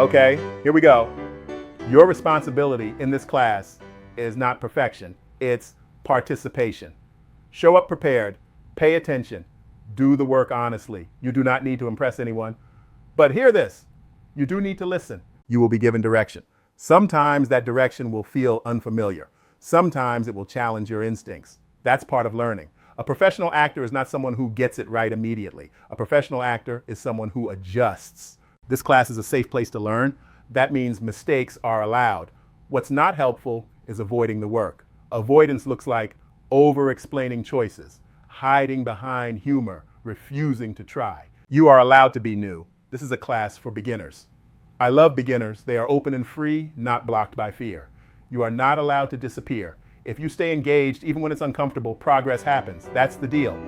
Okay, here we go. Your responsibility in this class is not perfection, it's participation. Show up prepared, pay attention, do the work honestly. You do not need to impress anyone. But hear this, you do need to listen. You will be given direction. Sometimes that direction will feel unfamiliar. Sometimes it will challenge your instincts. That's part of learning. A professional actor is not someone who gets it right immediately. A professional actor is someone who adjusts. This class is a safe place to learn. That means mistakes are allowed. What's not helpful is avoiding the work. Avoidance looks like over-explaining choices, hiding behind humor, refusing to try. You are allowed to be new. This is a class for beginners. I love beginners. They are open and free, not blocked by fear. You are not allowed to disappear. If you stay engaged, even when it's uncomfortable, progress happens. That's the deal.